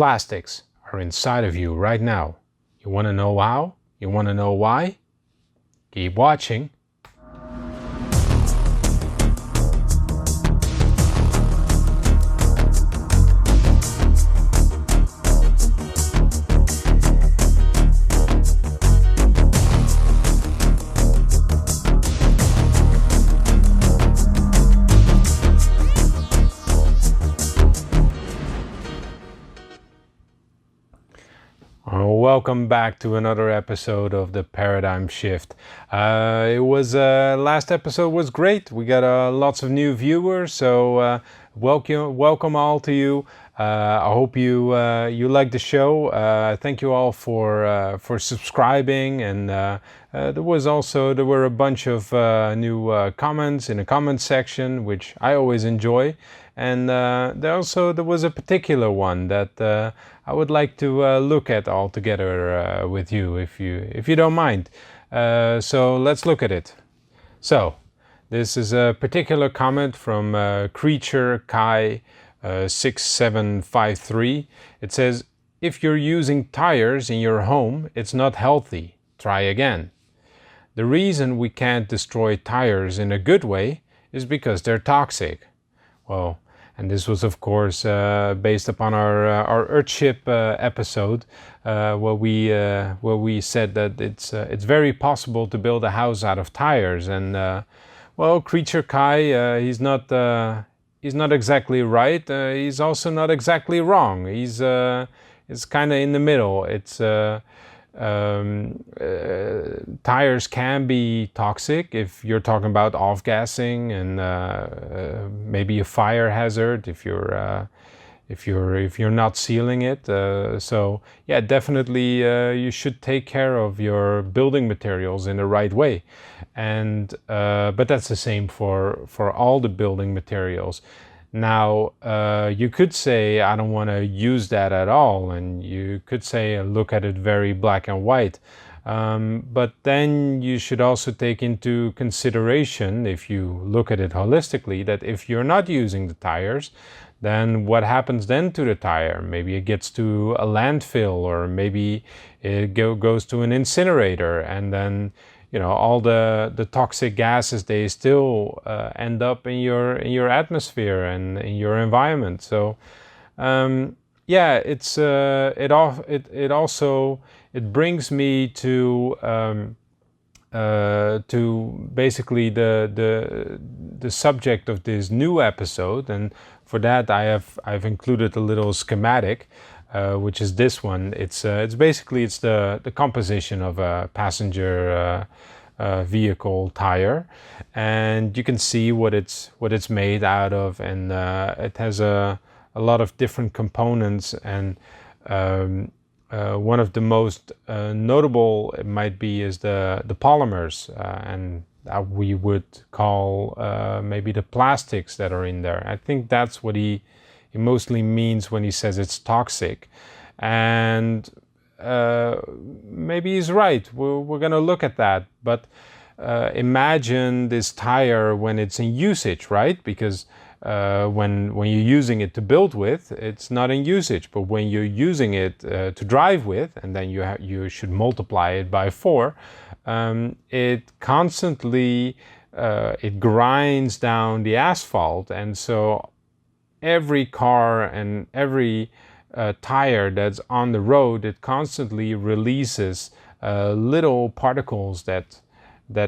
Microplastics are inside of you right now. You want to know how? You want to know why? Keep watching. Welcome back to another episode of the Paradigm Shift. Last episode was great. We got lots of new viewers, so welcome all to you. I hope you like the show. Thank you all for subscribing, and there were a bunch of new comments in the comment section, which I always enjoy. And there was a particular one that I would like to look at all together with you, if you don't mind. So let's look at it. So this is a particular comment from Creature Kai 6753. It says, "If you're using tires in your home, it's not healthy. Try again. The reason we can't destroy tires in a good way is because they're toxic." Well, and this was, of course, based upon our Earthship episode, where we said that it's very possible to build a house out of tires. And well, Creature Kai, he's not exactly right. He's also not exactly wrong. It's kind of in the middle. Tires can be toxic if you're talking about off-gassing and maybe a fire hazard if you're not sealing it. So yeah, definitely you should take care of your building materials in the right way. And but that's the same for all the building materials. Now, you could say, I don't want to use that at all, and you could say, look at it very black and white. But then you should also take into consideration, if you look at it holistically, that if you're not using the tires, then what happens then to the tire? Maybe it gets to a landfill, or maybe it goes to an incinerator, and then all the toxic gases, they still end up in your atmosphere and in your environment. So yeah, it brings me to basically the subject of this new episode, and for that I've included a little schematic. Which is this one. It's basically the composition of a passenger vehicle tire, and you can see what it's made out of, and it has a lot of different components, and one of the most notable it might be is the polymers, and we would call maybe the plastics that are in there. I think that's what he mostly means when he says it's toxic, and maybe he's right. We're going to look at that, but imagine this tire when it's in usage, right? Because when you're using it to build with, it's not in usage, but when you're using it to drive with, and then you should multiply it by 4, it constantly it grinds down the asphalt, and so every car and every tire that's on the road, it constantly releases little particles that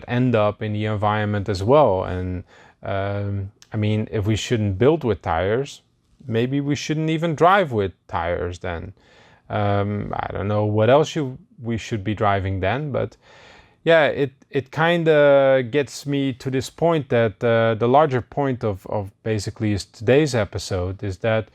end up in the environment as well. And I mean, if we shouldn't build with tires, maybe we shouldn't even drive with tires then. I don't know what else we should be driving then, but yeah, it kind of gets me to this point that the larger point of basically today's episode is that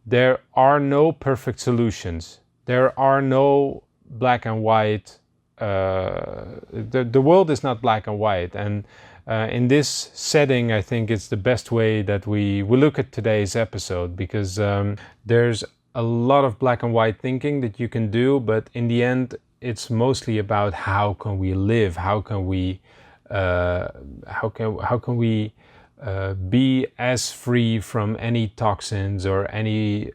there are no perfect solutions. There are no black and white. The world is not black and white, and in this setting, I think it's the best way that we look at today's episode, because there's a lot of black and white thinking that you can do, but in the end, it's mostly about how can we live, how can we be as free from any toxins or any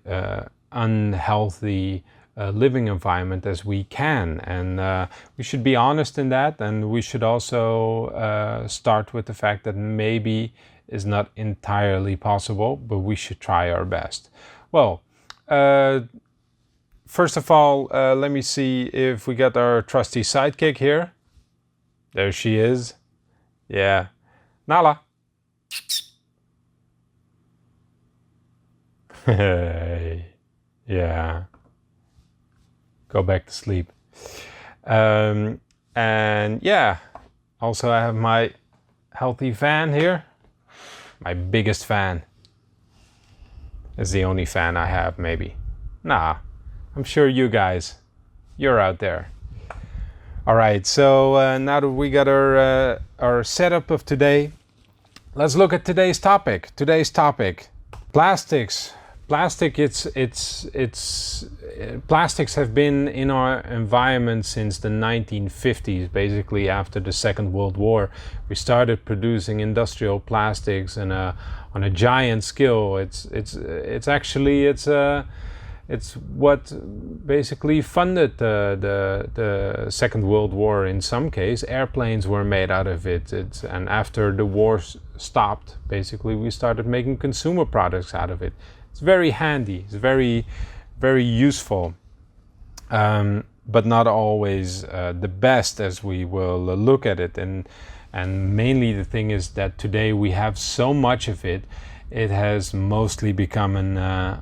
unhealthy living environment as we can, and we should be honest in that, and we should also start with the fact that maybe is not entirely possible, but we should try our best. Well, first of all, let me see if we got our trusty sidekick here. There she is. Yeah. Nala. Yeah. Go back to sleep. And yeah, also I have my healthy fan here. My biggest fan. It's the only fan I have, maybe. Nah, I'm sure you guys, you're out there. All right, so now that we got our setup of today, let's look at today's topic. Plastics. Plastics have been in our environment since the 1950s, basically after the Second World War. We started producing industrial plastics on a giant scale. It's what basically funded the Second World War in some case. Airplanes were made out of it. And after the war stopped, basically we started making consumer products out of it. It's very handy. It's very, very useful, but not always the best, as we will look at it. And mainly the thing is that today we have so much of it, it has mostly become an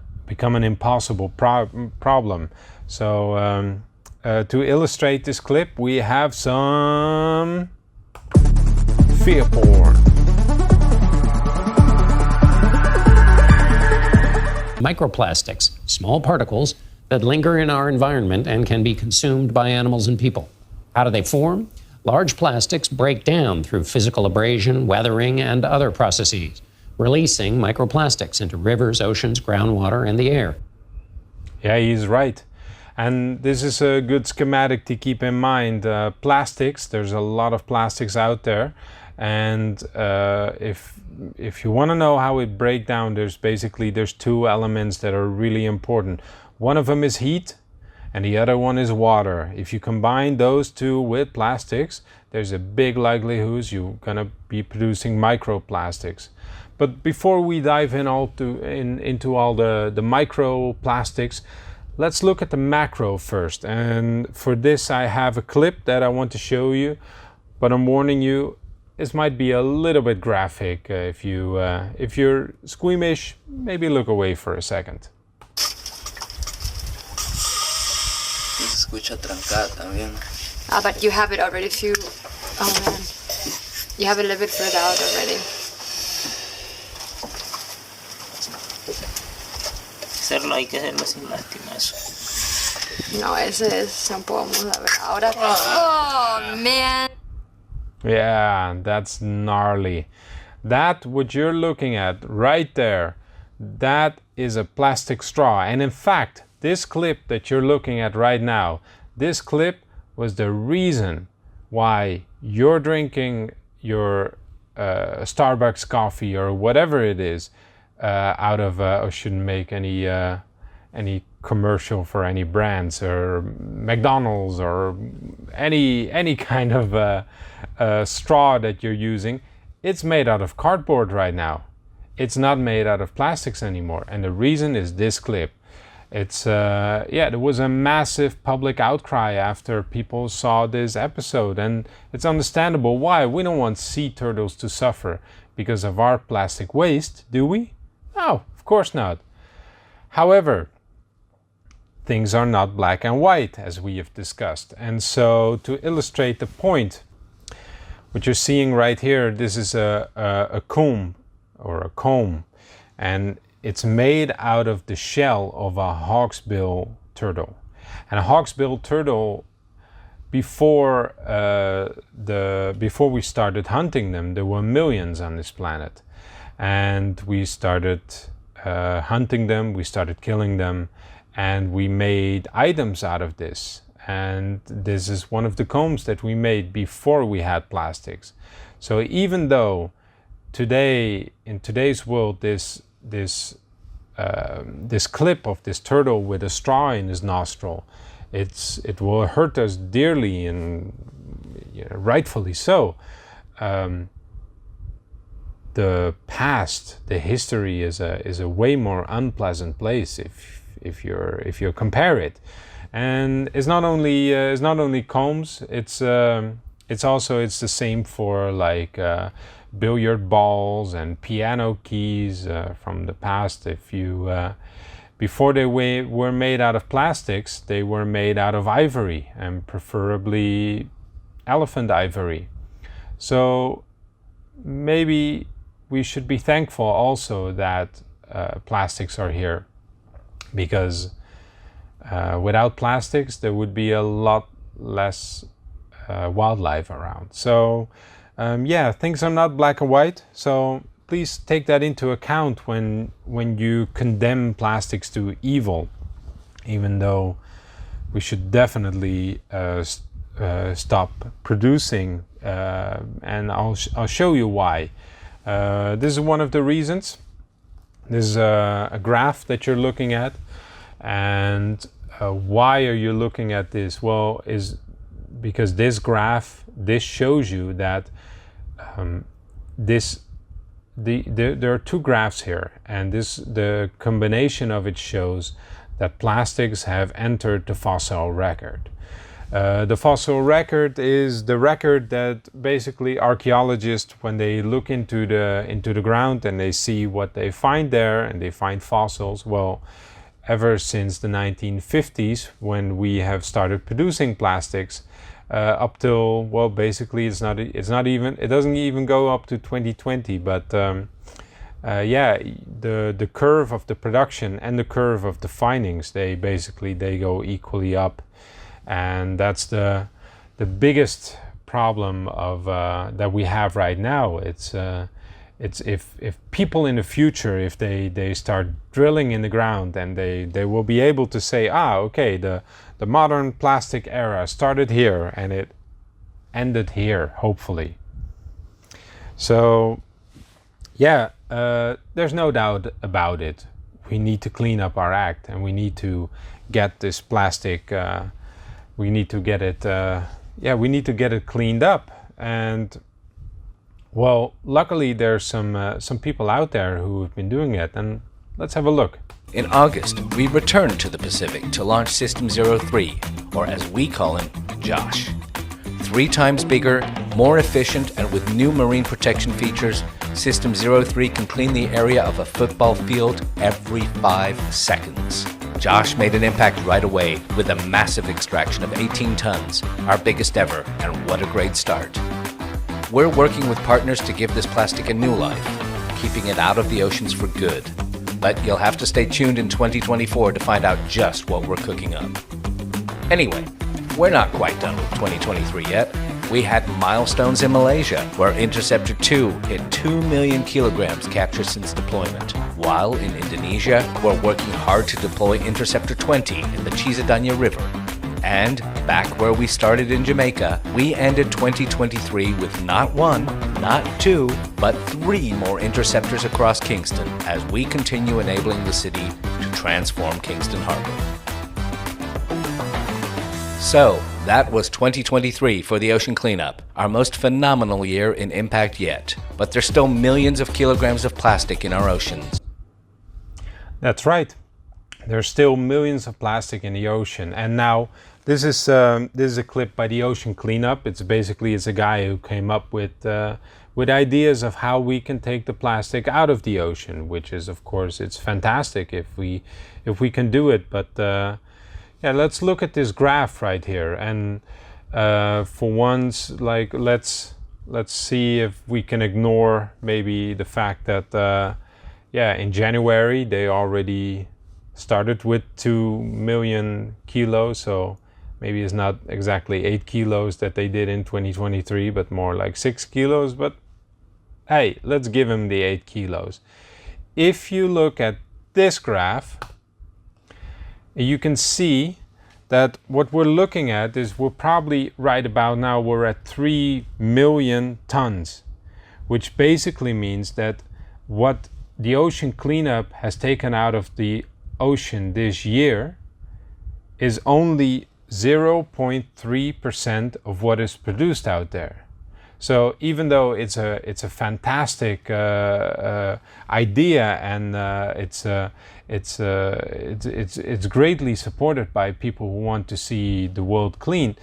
impossible problem. So to illustrate this clip, we have some fear porn. Microplastics, small particles that linger in our environment and can be consumed by animals and people. How do they form? Large plastics break down through physical abrasion, weathering, and other processes, releasing microplastics into rivers, oceans, groundwater, and the air. Yeah, he's right. And this is a good schematic to keep in mind. Plastics, there's a lot of plastics out there. And if you want to know how it breaks down, there's two elements that are really important. One of them is heat, and the other one is water. If you combine those two with plastics, there's a big likelihood you're gonna be producing microplastics. But before we dive into all the microplastics, let's look at the macro first. And for this, I have a clip that I want to show you, but I'm warning you, this might be a little bit graphic. If you're squeamish, maybe look away for a second. But you have it already. Oh man, you have it a little bit further out already. Hacerlo hay que hacerlo sin lástima eso. No, ese shampoo vamos a ver ahora. Oh man. Yeah, that's gnarly. That, what you're looking at right there, that is a plastic straw. And in fact, this clip that you're looking at right now, this clip was the reason why you're drinking your Starbucks coffee or whatever it is out of, I shouldn't make any commercial for any brands or McDonald's or any kind of straw that you're using. It's made out of cardboard right now. It's not made out of plastics anymore, and the reason is this clip. It's there was a massive public outcry after people saw this episode, and it's understandable why. We don't want sea turtles to suffer because of our plastic waste, do we? No, of course not. However, things are not black and white, as we have discussed. And so to illustrate the point, what you're seeing right here, this is a comb, and it's made out of the shell of a hawksbill turtle. And a hawksbill turtle, before we started hunting them, there were millions on this planet. And we started hunting them, we started killing them, and we made items out of this. And this is one of the combs that we made before we had plastics. So even though today, in today's world, this this clip of this turtle with a straw in his nostril, it will hurt us dearly, and rightfully so. The past, the history is a way more unpleasant place if you compare it, and it's not only combs. It's the same for like billiard balls and piano keys from the past. Before they were made out of plastics, they were made out of ivory, and preferably elephant ivory. So maybe we should be thankful also that plastics are here, because without plastics there would be a lot less wildlife around. So yeah, things are not black and white, so please take that into account when you condemn plastics to evil, even though we should definitely stop producing, and I'll show you why. This is one of the reasons. This is a graph that you're looking at, and why are you looking at this? Well, is because this graph, this shows you that there are two graphs here, and the combination of it shows that plastics have entered the fossil record. The fossil record is the record that basically archaeologists, when they look into the ground and they see what they find there, and they find fossils, well, ever since the 1950s, when we have started producing plastics, up till, well, basically it doesn't even go up to 2020, but yeah, the curve of the production and the curve of the findings, they go equally up. And that's the biggest problem of that we have right now. It's if people in the future, if they start drilling in the ground, and they will be able to say, okay, the modern plastic era started here and it ended here, hopefully. So yeah, there's no doubt about it. We need to clean up our act, and we need to get this plastic. We need to get it. We need to get it cleaned up. And well, luckily there's some people out there who have been doing it, and let's have a look. In August, we returned to the Pacific to launch System 03, or as we call him, Josh. 3 times bigger, more efficient, and with new marine protection features, System 03 can clean the area of a football field every 5 seconds. Josh made an impact right away with a massive extraction of 18 tons, our biggest ever, and what a great start. We're working with partners to give this plastic a new life, keeping it out of the oceans for good. But you'll have to stay tuned in 2024 to find out just what we're cooking up. Anyway, we're not quite done with 2023 yet. We had milestones in Malaysia, where Interceptor 2 hit 2 million kilograms captured since deployment. While in Indonesia, we're working hard to deploy Interceptor 20 in the Cisadanya River. And back where we started in Jamaica, we ended 2023 with not 1, not 2, but 3 more interceptors across Kingston as we continue enabling the city to transform Kingston Harbor. So, that was 2023 for the ocean cleanup, our most phenomenal year in impact yet. But there's still millions of kilograms of plastic in our oceans. That's right. There's still millions of plastic in the ocean, and now this is a clip by the Ocean Cleanup. It's a guy who came up with ideas of how we can take the plastic out of the ocean, which is, of course, it's fantastic if we can do it. But yeah, let's look at this graph right here, and for once, like let's see if we can ignore maybe the fact that yeah, in January they already started with 2 million kilos, so maybe it's not exactly 8 kilos that they did in 2023, but more like 6 kilos. But hey, let's give them the 8 kilos. If you look at this graph, you can see that what we're looking at is we're probably right about now, we're at 3 million tons, which basically means that what the ocean cleanup has taken out of the ocean this year is only 0.3% of what is produced out there. So even though it's a fantastic idea, and it's greatly supported by people who want to see the world clean,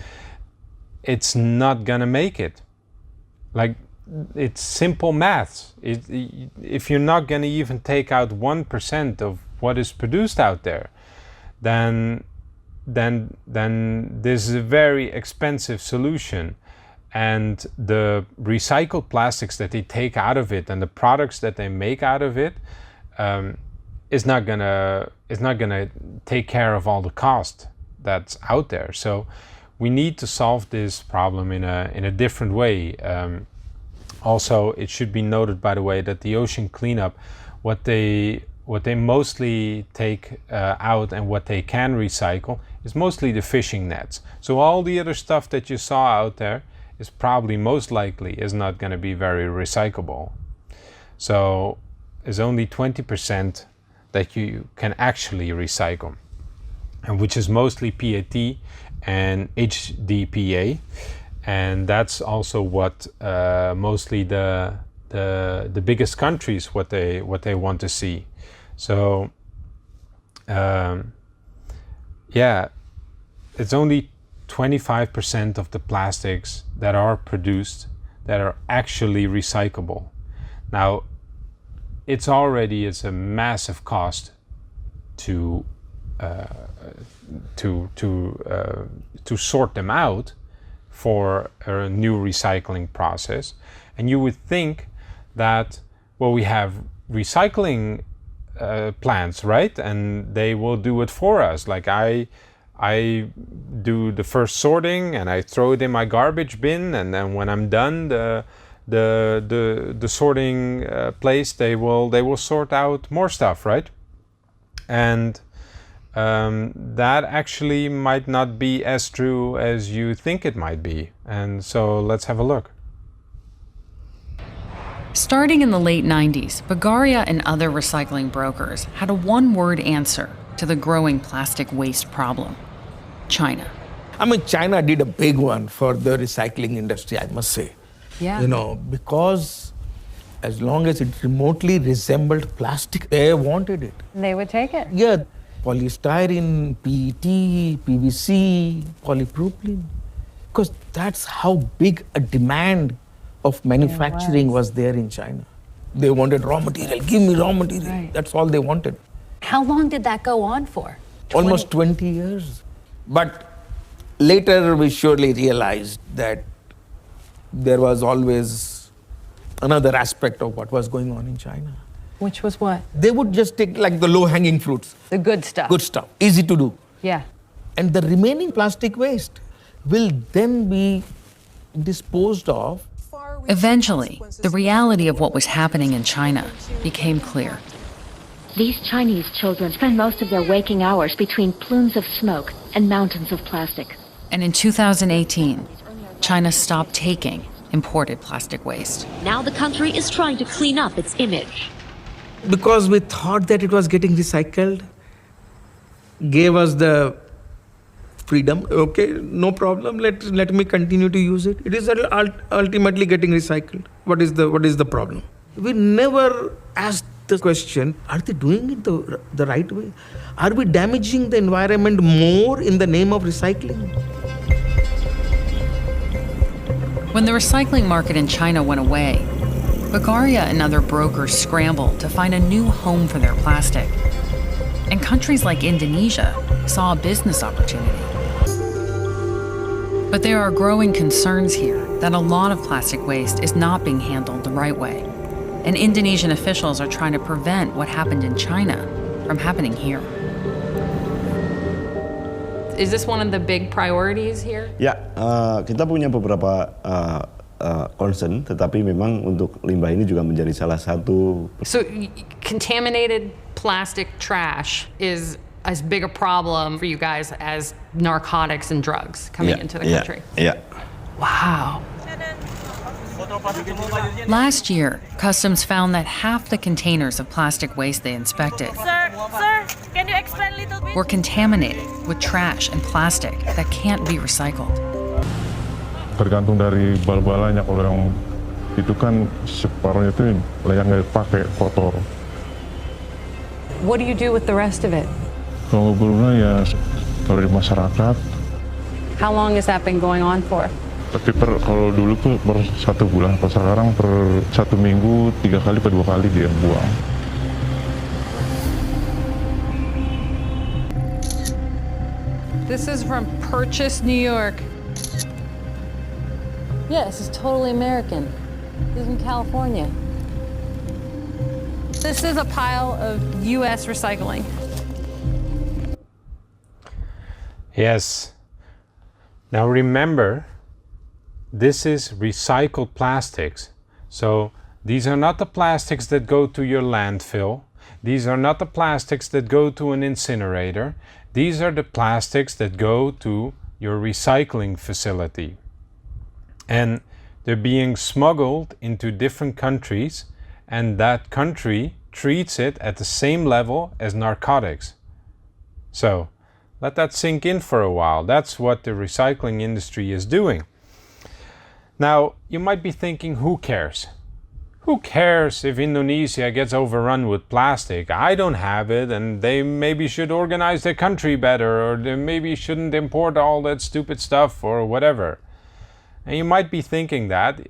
it's not gonna make it. Like, it's simple maths. If you're not gonna even take out 1% of what is produced out there, then this is a very expensive solution. And the recycled plastics that they take out of it and the products that they make out of it is not gonna take care of all the cost that's out there. So we need to solve this problem in a different way. Also, it should be noted, by the way, that the ocean cleanup, what they mostly take out and what they can recycle is mostly the fishing nets. So all the other stuff that you saw out there is probably most likely is not going to be very recyclable. So there's only 20% that you can actually recycle, and which is mostly PET and HDPE, and that's also what mostly the biggest countries what they want to see. So yeah, it's only 25% of the plastics that are produced that are actually recyclable. Now, it's a massive cost to sort them out for a new recycling process. And you would think that, well, we have recycling plants, right? And they will do it for us. Like I do the first sorting and I throw it in my garbage bin, and then when I'm done, the sorting place, they will sort out more stuff, right? And that actually might not be as true as you think it might be. And so let's have a look. Starting in the late 90s, Bulgaria and other recycling brokers had a one-word answer to the growing plastic waste problem: China. I mean, China did a big one for the recycling industry, I must say. Yeah. You know, because as long as it remotely resembled plastic, they wanted it. They would take it. Yeah, polystyrene, PET, PVC, polypropylene. Because that's how big a demand of manufacturing was there in China. They wanted raw material. Give me raw material. Right. That's all they wanted. How long did that go on for? Almost 20 years. But later we surely realized that there was always another aspect of what was going on in China. Which was what? They would just take like the low-hanging fruits. The good stuff. Good stuff, easy to do. Yeah. And the remaining plastic waste will then be disposed of. Eventually, the reality of what was happening in China became clear. These Chinese children spend most of their waking hours between plumes of smoke and mountains of plastic. And in 2018, China stopped taking imported plastic waste. Now the country is trying to clean up its image. Because we thought that it was getting recycled, gave us the freedom. Okay, no problem. Let me continue to use it. It is ultimately getting recycled. What is the problem? We never asked the question: are they doing it the right way? Are we damaging the environment more in the name of recycling? When the recycling market in China went away, Bulgaria and other brokers scrambled to find a new home for their plastic. And countries like Indonesia saw a business opportunity. But there are growing concerns here that a lot of plastic waste is not being handled the right way. And Indonesian officials are trying to prevent what happened in China from happening here. Is this one of the big priorities here? Ya, kita punya beberapa concern, tetapi memang untuk limbah ini juga menjadi salah satu. So contaminated plastic trash is as big a problem for you guys as narcotics and drugs coming into the country. Yeah. Wow. Last year, Customs found that half the containers of plastic waste they inspected Can you explain a little bit? were contaminated with trash and plastic that can't be recycled. Tergantung dari bal-balannya, kalau yang itu kan separuhnya itu banyak nggak pakai kotor. What do you do with the rest of it? Kalau belumnya ya kalau di masyarakat. How long has that been going on for? Tapi kalau dulu tuh per 1 bulan, kalau sekarang per 1 minggu 3 kali atau 2 kali dia buang. This is from Purchase, New York. Yeah, this is totally American. This is in California. This is a pile of U.S. recycling. Yes. Now remember, this is recycled plastics. So these are not the plastics that go to your landfill. These are not the plastics that go to an incinerator. These are the plastics that go to your recycling facility. And they're being smuggled into different countries, and that country treats it at the same level as narcotics. So let that sink in for a while. That's what the recycling industry is doing. Now, you might be thinking, who cares? Who cares if Indonesia gets overrun with plastic? I don't have it, and they maybe should organize their country better, or they maybe shouldn't import all that stupid stuff, or whatever. And you might be thinking that,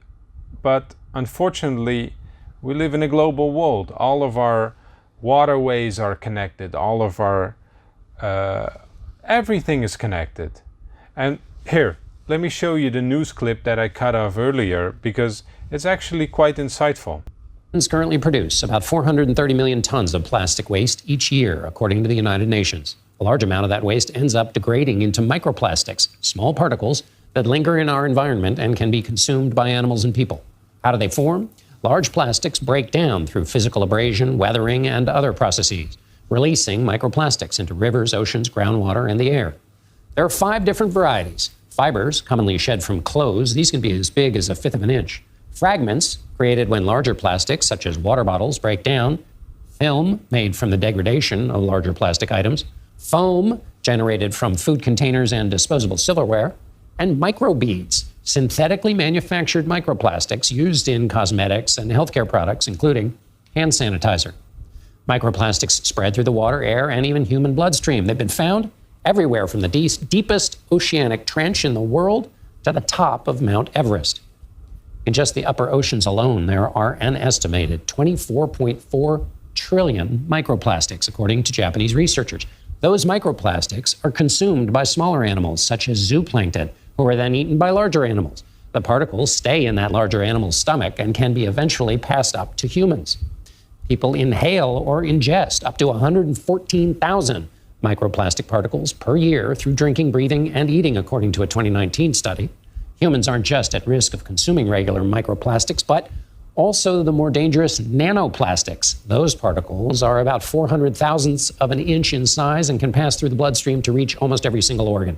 but unfortunately, we live in a global world. All of our waterways are connected. All of our everything is connected. And here, let me show you the news clip that I cut off earlier, because it's actually quite insightful. Humans currently produce about 430 million tons of plastic waste each year, according to the United Nations. A large amount of that waste ends up degrading into microplastics, small particles that linger in our environment and can be consumed by animals and people. How do they form? Large plastics break down through physical abrasion, weathering, and other processes, releasing microplastics into rivers, oceans, groundwater, and the air. There are 5 different varieties. Fibers, commonly shed from clothes, these can be as big as 1/5 of an inch. Fragments, created when larger plastics, such as water bottles, break down. Film, made from the degradation of larger plastic items. Foam, generated from food containers and disposable silverware. And microbeads, synthetically manufactured microplastics used in cosmetics and healthcare products, including hand sanitizer. Microplastics spread through the water, air, and even human bloodstream. They've been found everywhere from the deepest oceanic trench in the world to the top of Mount Everest. In just the upper oceans alone, there are an estimated 24.4 trillion microplastics, according to Japanese researchers. Those microplastics are consumed by smaller animals, such as zooplankton, who are then eaten by larger animals. The particles stay in that larger animal's stomach and can be eventually passed up to humans. People inhale or ingest up to 114,000 microplastic particles per year through drinking, breathing, and eating, according to a 2019 study. Humans aren't just at risk of consuming regular microplastics, but also the more dangerous nanoplastics. Those particles are about 400 thousandths of an inch in size and can pass through the bloodstream to reach almost every single organ.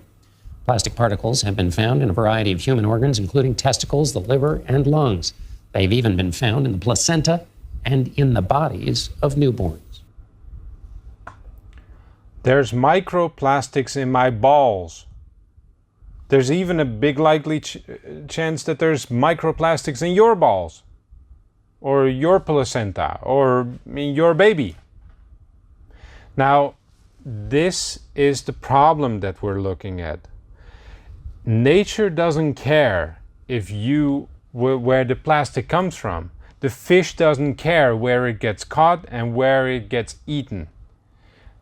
Plastic particles have been found in a variety of human organs, including testicles, the liver, and lungs. They've even been found in the placenta and in the bodies of newborns. There's microplastics in my balls. There's even a big likely chance that there's microplastics in your balls, or your placenta, or in your baby. Now, this is the problem that we're looking at. Nature doesn't care if where the plastic comes from. The fish doesn't care where it gets caught and where it gets eaten.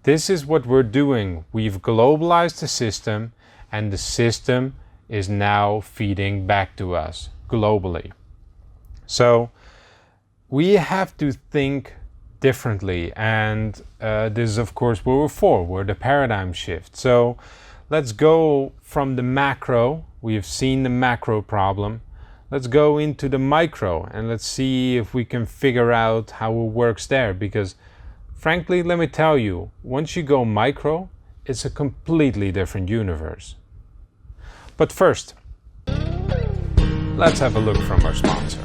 This is what we're doing. We've globalized the system, and the system is now feeding back to us globally. So we have to think differently, and this is of course what we're for. We're the paradigm shift. So let's go from the macro. We have seen the macro problem. Let's go into the micro, and let's see if we can figure out how it works there, because frankly, let me tell you, once you go micro, it's a completely different universe. But first, let's have a look from our sponsor.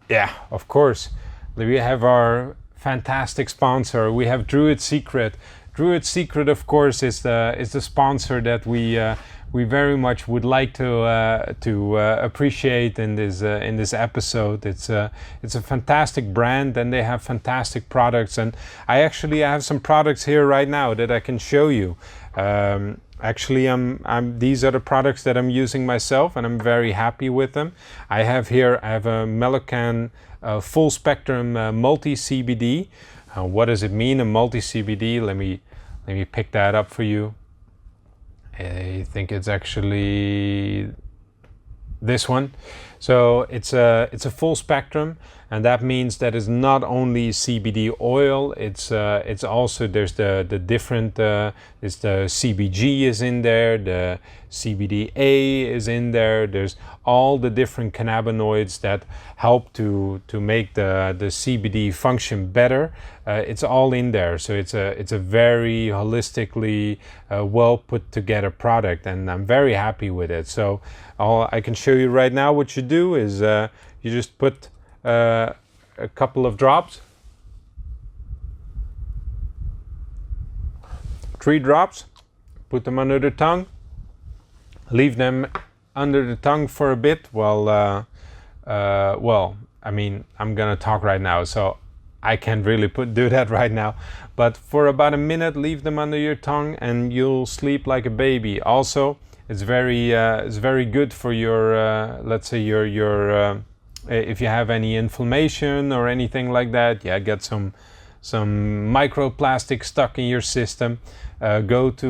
Yeah, of course. We have our fantastic sponsor. We have Druid Secret. Druid Secret, of course, is the sponsor that we very much would like to appreciate in this episode. It's a fantastic brand, and they have fantastic products. And I have some products here right now that I can show you. Actually, these are the products that I'm using myself, and I'm very happy with them. I have a Melocan full spectrum multi CBD. What does it mean, a multi CBD? Let me pick that up for you. I think it's actually this one. So it's a full spectrum, and that means that it's not only CBD oil. It's also, there's the different. It's the CBG is in there. The CBDA is in there. There's all the different cannabinoids that help to make the CBD function better. It's all in there. So it's a very holistically well put together product, and I'm very happy with it. So I can show you right now. What you do is you just put a couple of drops, 3 drops, put them under the tongue, leave them under the tongue for a bit while I mean, I'm gonna talk right now, so I can't really do that right now, but for about a minute, leave them under your tongue and you'll sleep like a baby. Also, it's very good for your let's say your if you have any inflammation or anything like that. Yeah, get some microplastics stuck in your system. Go to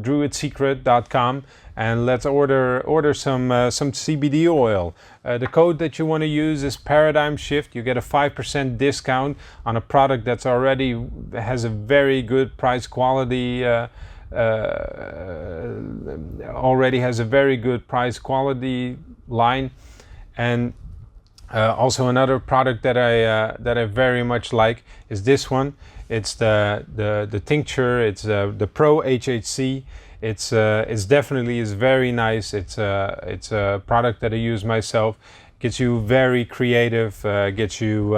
druidsecret.com and let's order some CBD oil. The code that you want to use is Paradigm Shift. You get a 5% discount on a product that's already has a very good price quality. Already has a very good price quality line. And also another product that I very much like is this one. It's the tincture. It's the Pro HHC. It's definitely is very nice. It's a product that I use myself. Gets you very creative. Gets you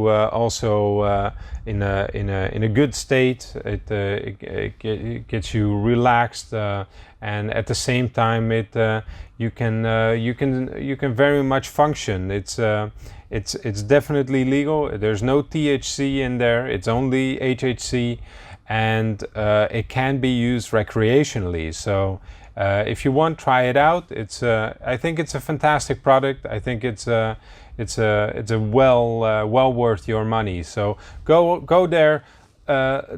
also in a good state. It gets you relaxed, and at the same time you can very much function. It's definitely legal. There's no THC in there. It's only HHC, and it can be used recreationally. So if you want, try it out. I think it's a fantastic product. I think it's a well worth your money. So go there.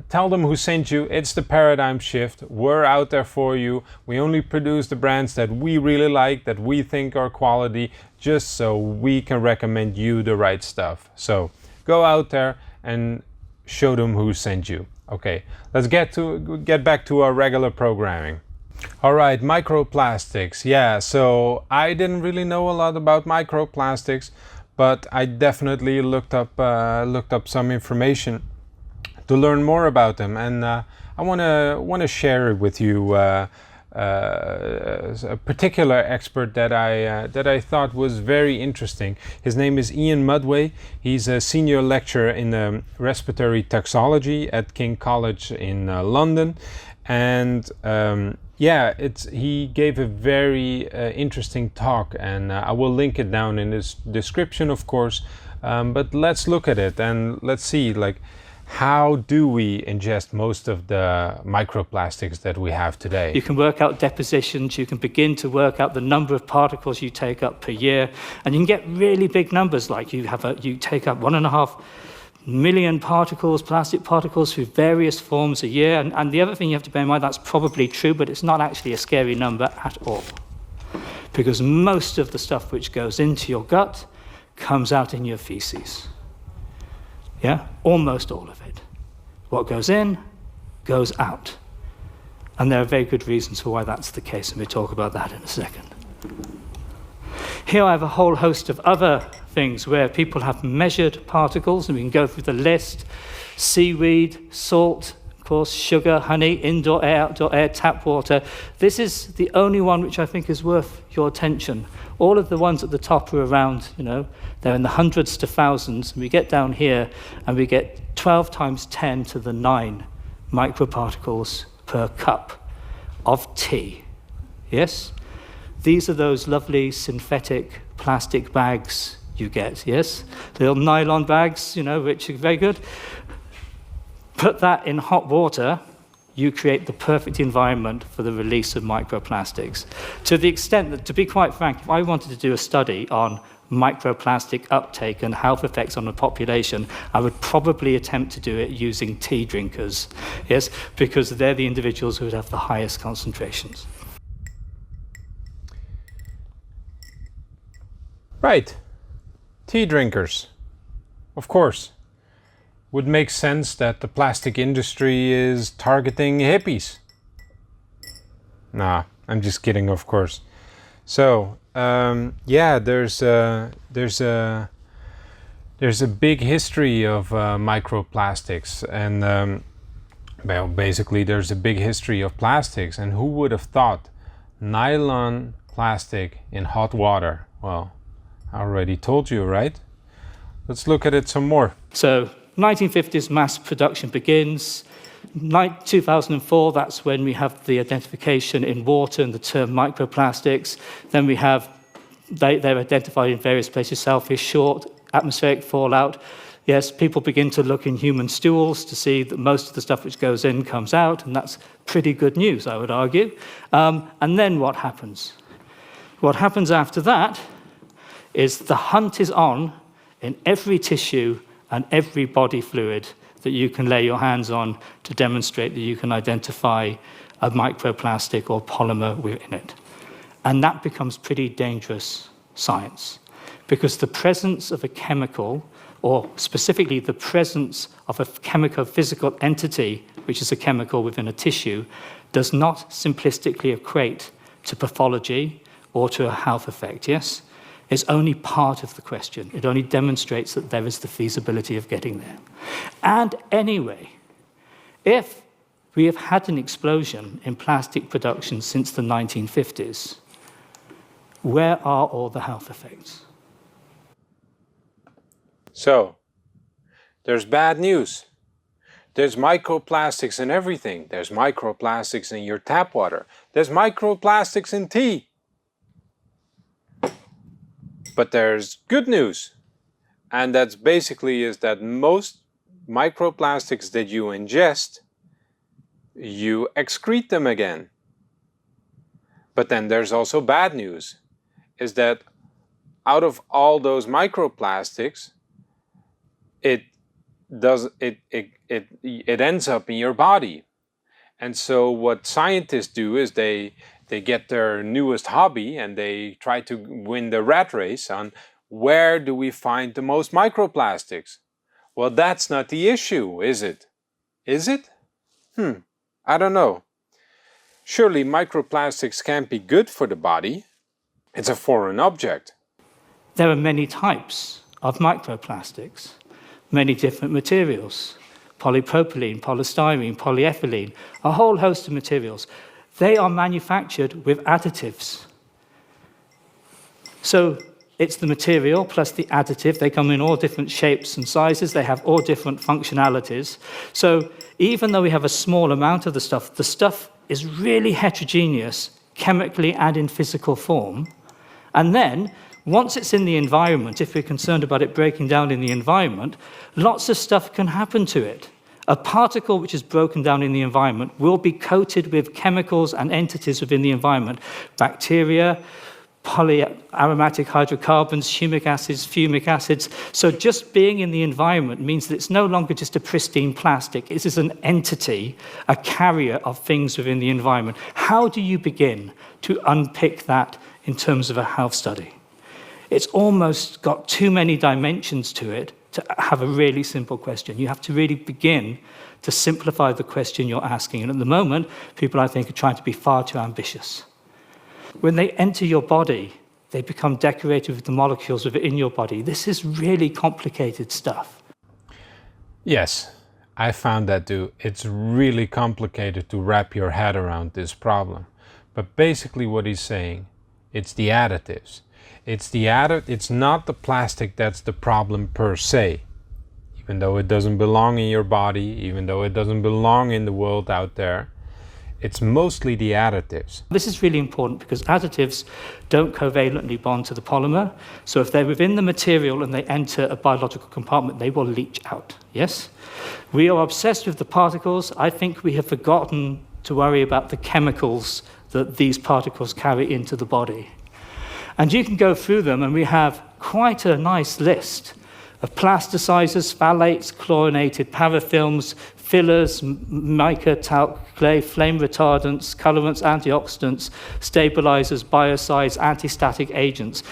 Tell them who sent you. It's the Paradigm Shift. We're out there for you. We only produce the brands that we really like, that we think are quality, just so we can recommend you the right stuff. So go out there and show them who sent you. Okay, let's get back to our regular programming. All right, microplastics. Yeah, so I didn't really know a lot about microplastics, but I definitely looked up some information to learn more about them, and I want to share it with you. A particular expert that I thought was very interesting. His name is Ian Mudway. He's a senior lecturer in respiratory toxicology at King College in London, and he gave a very interesting talk, and I will link it down in this description, of course. But let's look at it and let's see, like, how do we ingest most of the microplastics that we have today? You can work out depositions, you can begin to work out the number of particles you take up per year, and you can get really big numbers, like you take up 1.5 million particles, plastic particles, through various forms a year. And the other thing you have to bear in mind, that's probably true, but it's not actually a scary number at all. Because most of the stuff which goes into your gut comes out in your feces. Yeah, almost all of it. What goes in, goes out. And there are very good reasons for why that's the case, and we'll talk about that in a second. Here I have a whole host of other things where people have measured particles, and we can go through the list. Seaweed, salt, of course, sugar, honey, indoor air, outdoor air, tap water. This is the only one which I think is worth your attention. All of the ones at the top are around, they're in the hundreds to thousands. And we get down here and we get 12 times 10 to the 9 microparticles per cup of tea. Yes? These are those lovely synthetic plastic bags you get, yes? Little nylon bags, which are very good. Put that in hot water, you create the perfect environment for the release of microplastics. To the extent that, to be quite frank, if I wanted to do a study on microplastic uptake and health effects on the population, I would probably attempt to do it using tea drinkers, yes, because they're the individuals who would have the highest concentrations. Right. Tea drinkers. Of course. Would make sense that the plastic industry is targeting hippies. Nah, I'm just kidding, of course. So, yeah, there's a big history of microplastics, and well, basically there's a big history of plastics. And who would have thought nylon plastic in hot water? Well, I already told you, right? Let's look at it some more. So, 1950s mass production begins. 2004, that's when we have the identification in water and the term microplastics. Then we have, they're identified in various places, selfish, short, atmospheric fallout. Yes, people begin to look in human stools to see that most of the stuff which goes in comes out, and that's pretty good news, I would argue. And then what happens? What happens after that is the hunt is on in every tissue and every body fluid that you can lay your hands on to demonstrate that you can identify a microplastic or polymer within it. And that becomes pretty dangerous science, because the presence of a chemical, or specifically the presence of a chemical-physical entity, which is a chemical within a tissue, does not simplistically equate to pathology or to a health effect, yes? It's only part of the question. It only demonstrates that there is the feasibility of getting there. And anyway, if we have had an explosion in plastic production since the 1950s, where are all the health effects? So, there's bad news. There's microplastics in everything. There's microplastics in your tap water. There's microplastics in tea. But there's good news, and that's basically is that most microplastics that you ingest, you excrete them again. But then there's also bad news, is that out of all those microplastics, it ends up in your body. And so what scientists do is they get their newest hobby and they try to win the rat race on where do we find the most microplastics. Well, that's not the issue, is it? Is it? I don't know. Surely microplastics can't be good for the body. It's a foreign object. There are many types of microplastics, many different materials. Polypropylene, polystyrene, polyethylene, a whole host of materials. They are manufactured with additives. So it's the material plus the additive. They come in all different shapes and sizes. They have all different functionalities. So even though we have a small amount of the stuff is really heterogeneous chemically and in physical form. And then, once it's in the environment, if we're concerned about it breaking down in the environment, lots of stuff can happen to it. A particle which is broken down in the environment will be coated with chemicals and entities within the environment. Bacteria, polyaromatic hydrocarbons, humic acids, fumic acids. So just being in the environment means that it's no longer just a pristine plastic. It is an entity, a carrier of things within the environment. How do you begin to unpick that in terms of a health study? It's almost got too many dimensions to it to have a really simple question. You have to really begin to simplify the question you're asking. And at the moment, people, I think, are trying to be far too ambitious. When they enter your body, they become decorated with the molecules within your body. This is really complicated stuff. Yes, I found that too. It's really complicated to wrap your head around this problem. But basically what he's saying, it's the additives. It's not the plastic that's the problem per se, even though it doesn't belong in your body, even though it doesn't belong in the world out there. It's mostly the additives. This is really important because additives don't covalently bond to the polymer. So if they're within the material and they enter a biological compartment, they will leach out, yes? We are obsessed with the particles. I think we have forgotten to worry about the chemicals that these particles carry into the body. And you can go through them, and we have quite a nice list of plasticizers, phthalates, chlorinated parafilms, fillers, mica, talc, clay, flame retardants, colorants, antioxidants, stabilizers, biocides, anti-static agents.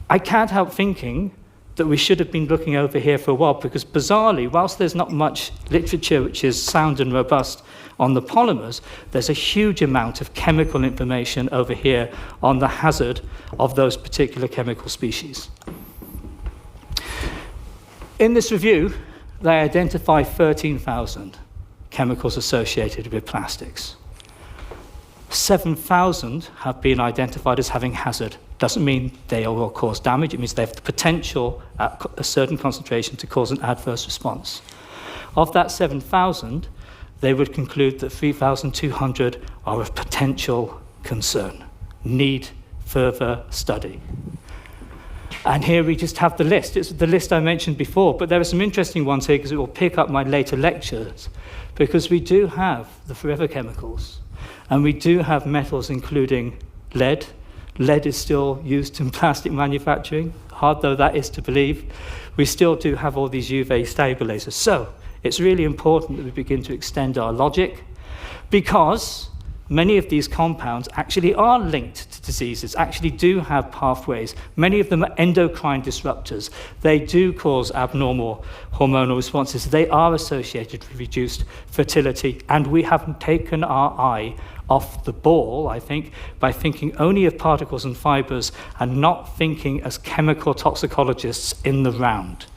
I can't help thinking that we should have been looking over here for a while, because bizarrely, whilst there's not much literature which is sound and robust on the polymers, there's a huge amount of chemical information over here on the hazard of those particular chemical species. In this review, they identify 13,000 chemicals associated with plastics. 7,000 have been identified as having hazard. Doesn't mean they will cause damage. It means they have the potential at a certain concentration to cause an adverse response. Of that 7,000, they would conclude that 3,200 are of potential concern, need further study. And here we just have the list. It's the list I mentioned before, but there are some interesting ones here because it will pick up my later lectures, because we do have the forever chemicals, and we do have metals including lead. Lead is still used in plastic manufacturing, hard though that is to believe. We still do have all these UV stabilizers. So it's really important that we begin to extend our logic, because many of these compounds actually are linked to diseases, actually do have pathways. Many of them are endocrine disruptors. They do cause abnormal hormonal responses. They are associated with reduced fertility, and we haven't taken our eye off the ball, I think, by thinking only of particles and fibers and not thinking as chemical toxicologists in the round.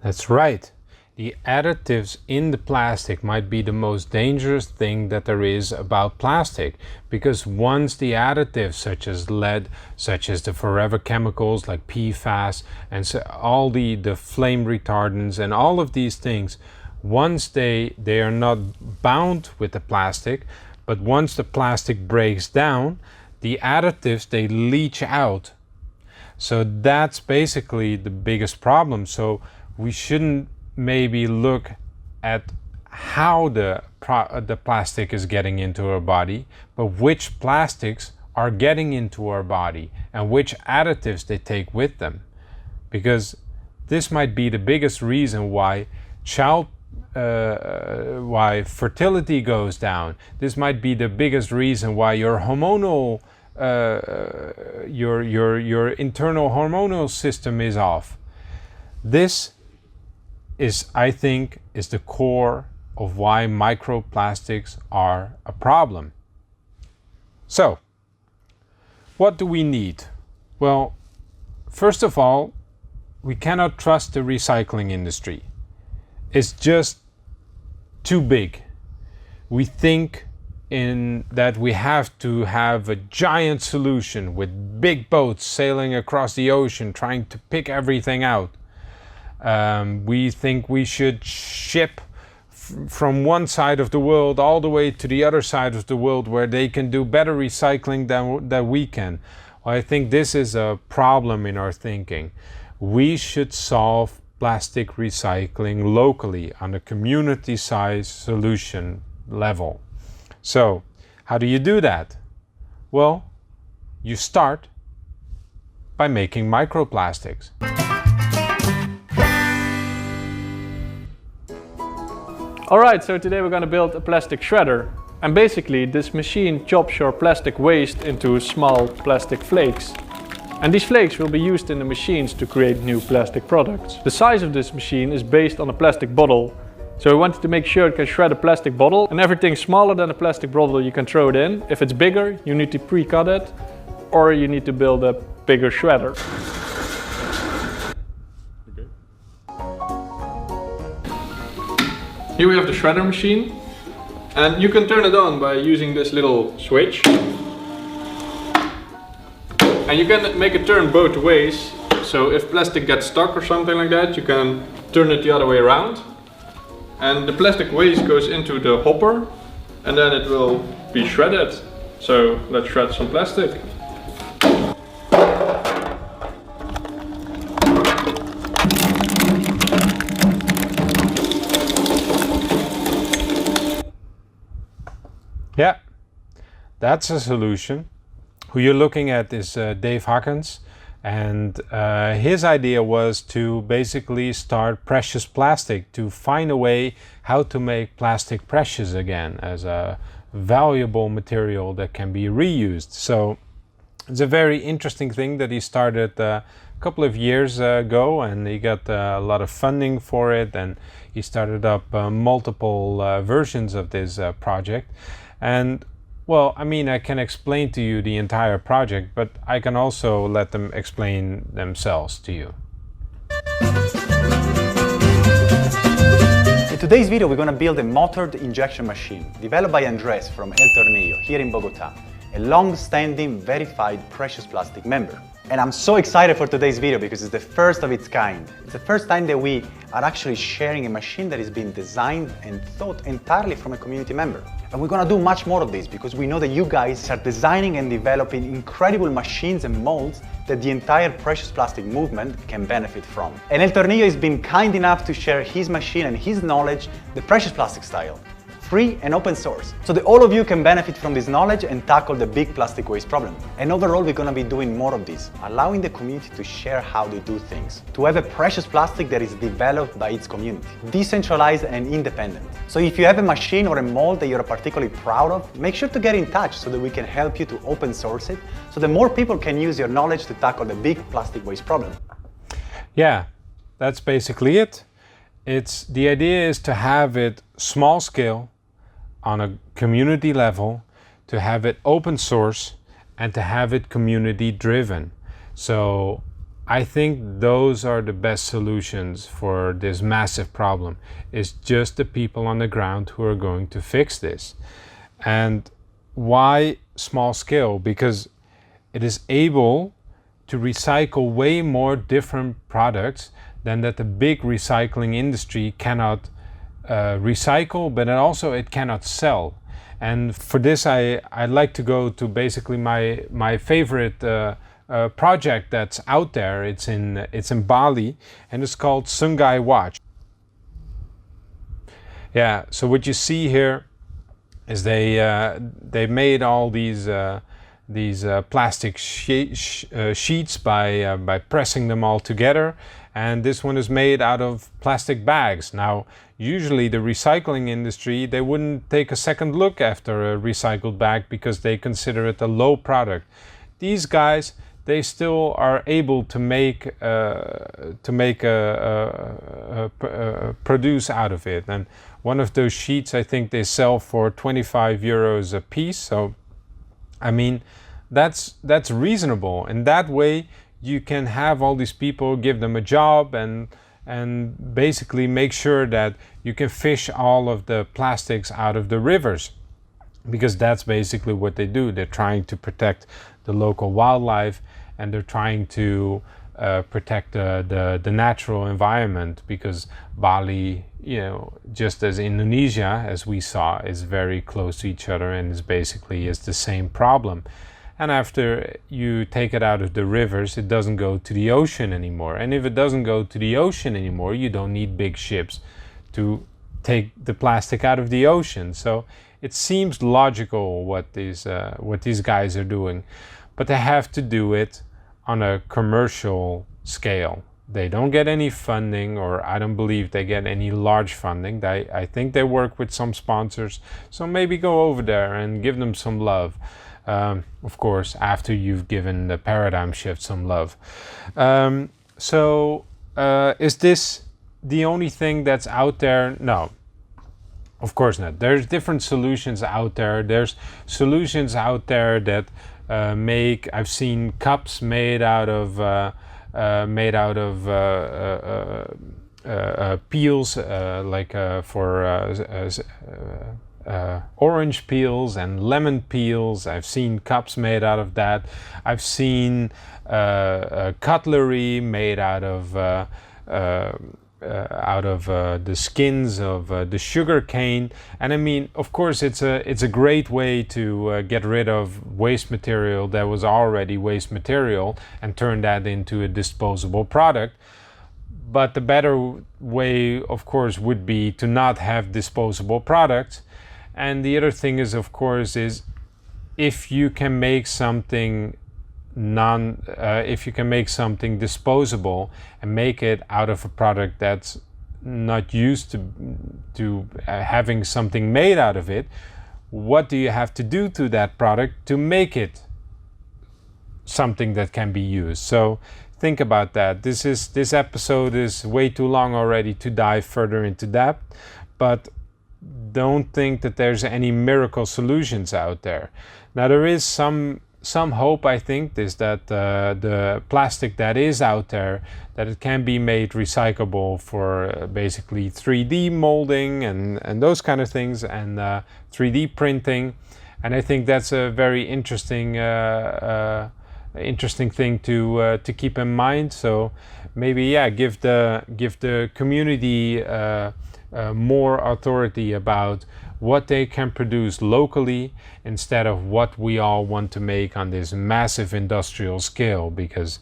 That's right. The additives in the plastic might be the most dangerous thing that there is about plastic, because once the additives such as lead, such as the forever chemicals like PFAS, and so all the flame retardants and all of these things, once they are not bound with the plastic, but once the plastic breaks down, the additives, they leach out. So that's basically the biggest problem. So we shouldn't maybe look at how the plastic is getting into our body, but which plastics are getting into our body and which additives they take with them. Because this might be the biggest reason why why fertility goes down. This might be the biggest reason why your hormonal your internal hormonal system is off. This is, I think, is the core of why microplastics are a problem. So, what do we need? Well, first of all, we cannot trust the recycling industry. It's just too big. We think that we have to have a giant solution with big boats sailing across the ocean trying to pick everything out. We think we should ship from one side of the world all the way to the other side of the world where they can do better recycling than we can. Well, I think this is a problem in our thinking. We should solve plastic recycling locally on a community-sized solution level. So, how do you do that? Well, you start by making microplastics. Alright, so today we're going to build a plastic shredder. And basically this machine chops your plastic waste into small plastic flakes. And these flakes will be used in the machines to create new plastic products. The size of this machine is based on a plastic bottle. So we wanted to make sure it can shred a plastic bottle, and everything smaller than a plastic bottle you can throw it in. If it's bigger, you need to pre-cut it, or you need to build a bigger shredder. Here we have the shredder machine, and you can turn it on by using this little switch. And And you can make it turn both ways. So if plastic gets stuck or something like that, you can turn it the other way around. And the plastic waste goes into the hopper and then it will be shredded. So let's shred some plastic. Yeah, that's a solution. Who you're looking at is Dave Hawkins, and his idea was to basically start precious plastic, to find a way how to make plastic precious again as a valuable material that can be reused. So it's a very interesting thing that he started a couple of years ago, and he got a lot of funding for it, and he started up multiple versions of this project. And well, I mean, I can explain to you the entire project, but I can also let them explain themselves to you. In today's video, we're going to build a motored injection machine developed by Andres from El Tornillo here in Bogota, a long-standing verified precious plastic member. And I'm so excited for today's video because it's the first of its kind. It's the first time that we are actually sharing a machine that is being designed and thought entirely from a community member. And we're gonna do much more of this because we know that you guys are designing and developing incredible machines and molds that the entire precious plastic movement can benefit from. And El Tornillo has been kind enough to share his machine and his knowledge, the precious plastic style, free and open source, so that all of you can benefit from this knowledge and tackle the big plastic waste problem. And overall, we're going to be doing more of this, allowing the community to share how they do things, to have a precious plastic that is developed by its community, decentralized and independent. So if you have a machine or a mold that you're particularly proud of, make sure to get in touch so that we can help you to open source it, so that more people can use your knowledge to tackle the big plastic waste problem. Yeah, that's basically it. The idea is to have it small scale, on a community level, to have it open source, and to have it community driven. So I think those are the best solutions for this massive problem. It's just the people on the ground who are going to fix this. And why small scale? Because it is able to recycle way more different products than that the big recycling industry cannot recycle, but also it cannot sell. And for this I'd like to go to basically my favorite project that's out there. It's in Bali, and it's called Sungai Watch. Yeah, so what you see here is they made all these plastic sheets by pressing them all together, and this one is made out of plastic bags. Now, usually the recycling industry, they wouldn't take a second look after a recycled bag because they consider it a low product. These guys, they still are able to produce out of it. And one of those sheets, I think they sell for 25 euros a piece. So, I mean, that's reasonable. And that way, you can have all these people, give them a job, and basically make sure that you can fish all of the plastics out of the rivers, because that's basically what they do. They're trying to protect the local wildlife, and they're trying to protect the natural environment, because Bali, you know, just as Indonesia, as we saw, is very close to each other and is basically the same problem. And after you take it out of the rivers, it doesn't go to the ocean anymore. And if it doesn't go to the ocean anymore, you don't need big ships to take the plastic out of the ocean. So it seems logical what these guys are doing, but they have to do it on a commercial scale. They don't get any funding, or I don't believe they get any large funding. I think they work with some sponsors, so maybe go over there and give them some love. Of course, after you've given the paradigm shift some love. Is this the only thing that's out there? No, of course not. There's different solutions out there. There's solutions out there that I've seen cups made out of peels, like for orange peels and lemon peels. I've seen cups made out of that. I've seen cutlery made out of the skins of the sugar cane. And I mean, of course, it's a great way to get rid of waste material that was already waste material and turn that into a disposable product. But the better way, of course, would be to not have disposable products. And the other thing is, of course, is if you can make something disposable and make it out of a product that's not used to having something made out of it, what do you have to do to that product to make it something that can be used? So think about that. This episode is way too long already to dive further into that, but don't think that there's any miracle solutions out there. Now there is some hope, I think, is that the plastic that is out there, that it can be made recyclable for basically 3D molding and those kind of things, and 3D printing. And I think that's a very interesting thing to keep in mind. So maybe give the community more authority about what they can produce locally instead of what we all want to make on this massive industrial scale, because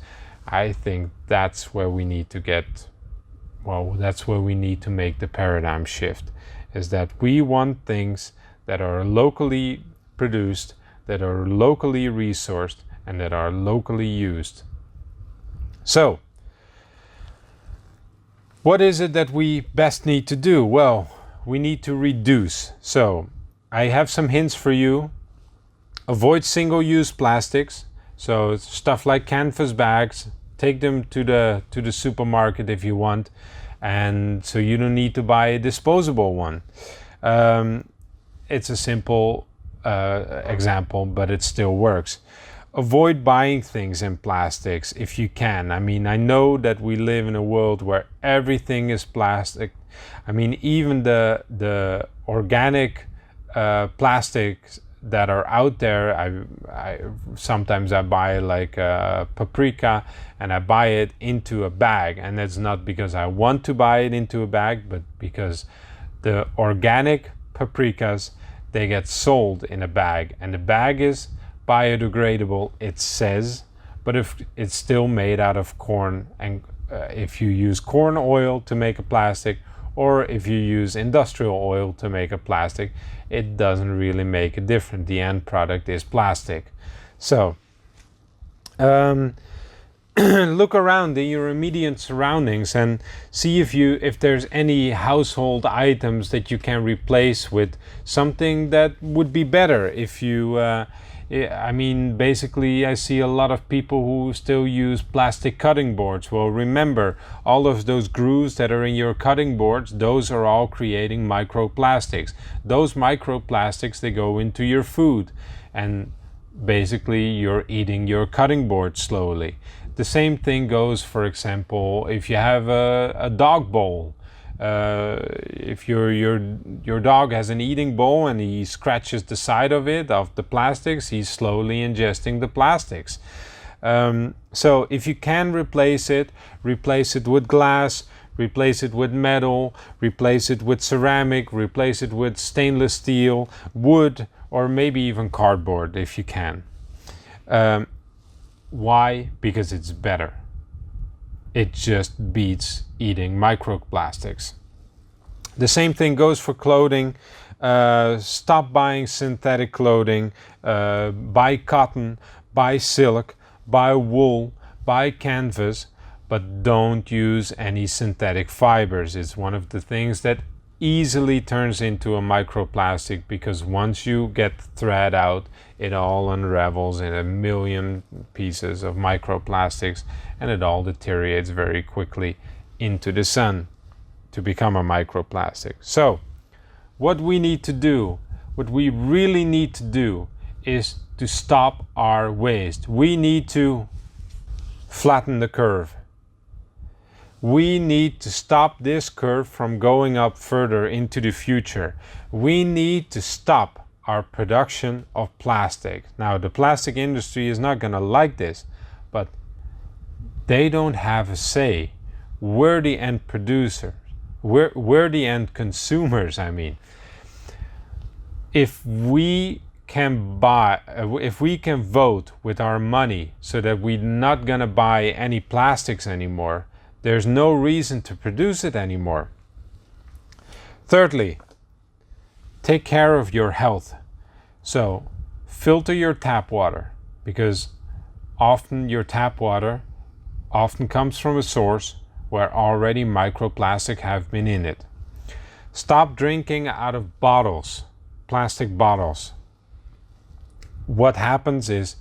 I think that's where we need to make the paradigm shift, is that we want things that are locally produced, that are locally resourced, and that are locally used. So, what is it that we best need to do? Well, we need to reduce. So, I have some hints for you. Avoid single-use plastics. So, stuff like canvas bags. Take them to the supermarket if you want, and so you don't need to buy a disposable one. It's a simple example, but it still works. Avoid buying things in plastics if you can. I mean, I know that we live in a world where everything is plastic. I mean, even the organic plastics that are out there, sometimes I buy like paprika and I buy it into a bag, and that's not because I want to buy it into a bag, but because the organic paprikas, they get sold in a bag, and the bag is biodegradable, it says, but if it's still made out of corn, and if you use corn oil to make a plastic, or if you use industrial oil to make a plastic, it doesn't really make a difference. The end product is plastic. So look around in your immediate surroundings and see if there's any household items that you can replace with something that would be better. If you I mean, basically I see a lot of people who still use plastic cutting boards. Well, remember, all of those grooves that are in your cutting boards, those are all creating microplastics. Those microplastics, they go into your food, and basically you're eating your cutting board slowly. The same thing goes, for example, if you have a dog bowl. If your dog has an eating bowl and he scratches the side of the plastics, he's slowly ingesting the plastics. So if you can replace it with glass, replace it with metal, replace it with ceramic, replace it with stainless steel, wood, or maybe even cardboard if you can. Why? Because it's better. It just beats eating microplastics. The same thing goes for clothing. Stop buying synthetic clothing. Buy cotton, buy silk, buy wool, buy canvas, but don't use any synthetic fibers. It's one of the things that easily turns into a microplastic, because once you get the thread out, it all unravels in a million pieces of microplastics, and it all deteriorates very quickly into the sun to become a microplastic. So what we need to do, what we really need to do, is to stop our waste. We need to flatten the curve. We need to stop this curve from going up further into the future. We need to stop our production of plastic. Now, the plastic industry is not going to like this, but they don't have a say. We're the end producers. We're the end consumers, I mean. If we can vote with our money so that we're not going to buy any plastics anymore, there's no reason to produce it anymore. Thirdly, take care of your health. So filter your tap water, because often your tap water often comes from a source where already microplastic have been in it. Stop drinking out of bottles, plastic bottles. What happens is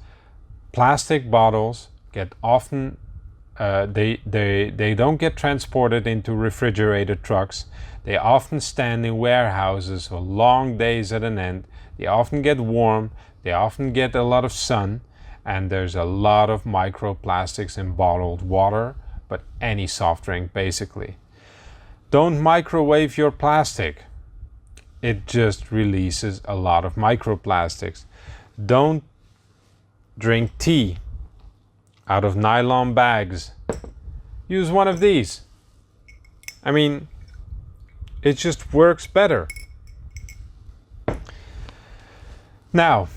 plastic bottles get often they don't get transported into refrigerated trucks. They often stand in warehouses for long days at an end. They often get warm. They often get a lot of sun. And there's a lot of microplastics in bottled water, but any soft drink basically. Don't microwave your plastic. It just releases a lot of microplastics. Don't drink tea out of nylon bags. Use one of these. I mean, it just works better. Now,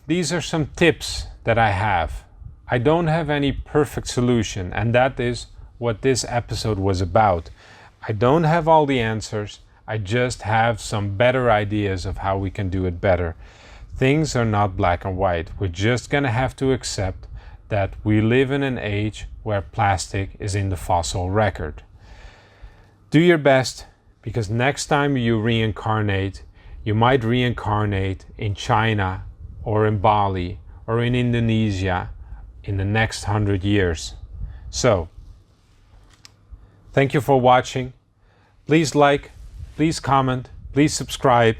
these are some tips that I have. I don't have any perfect solution, and that is what this episode was about. I don't have all the answers. I just have some better ideas of how we can do it better. Things are not black and white. We're just gonna have to accept that we live in an age where plastic is in the fossil record. Do your best, because next time you reincarnate, you might reincarnate in China or in Bali or in Indonesia in the next 100 years. So, thank you for watching. Please like, please comment, please subscribe.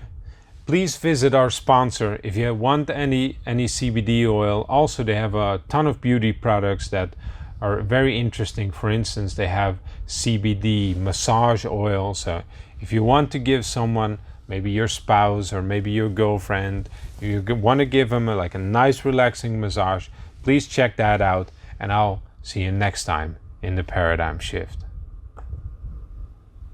Please visit our sponsor if you want any CBD oil. Also, they have a ton of beauty products that are very interesting. For instance, they have CBD massage oil. So if you want to give someone, maybe your spouse or maybe your girlfriend, you want to give them a nice relaxing massage, please check that out, and I'll see you next time in the Paradigm Shift.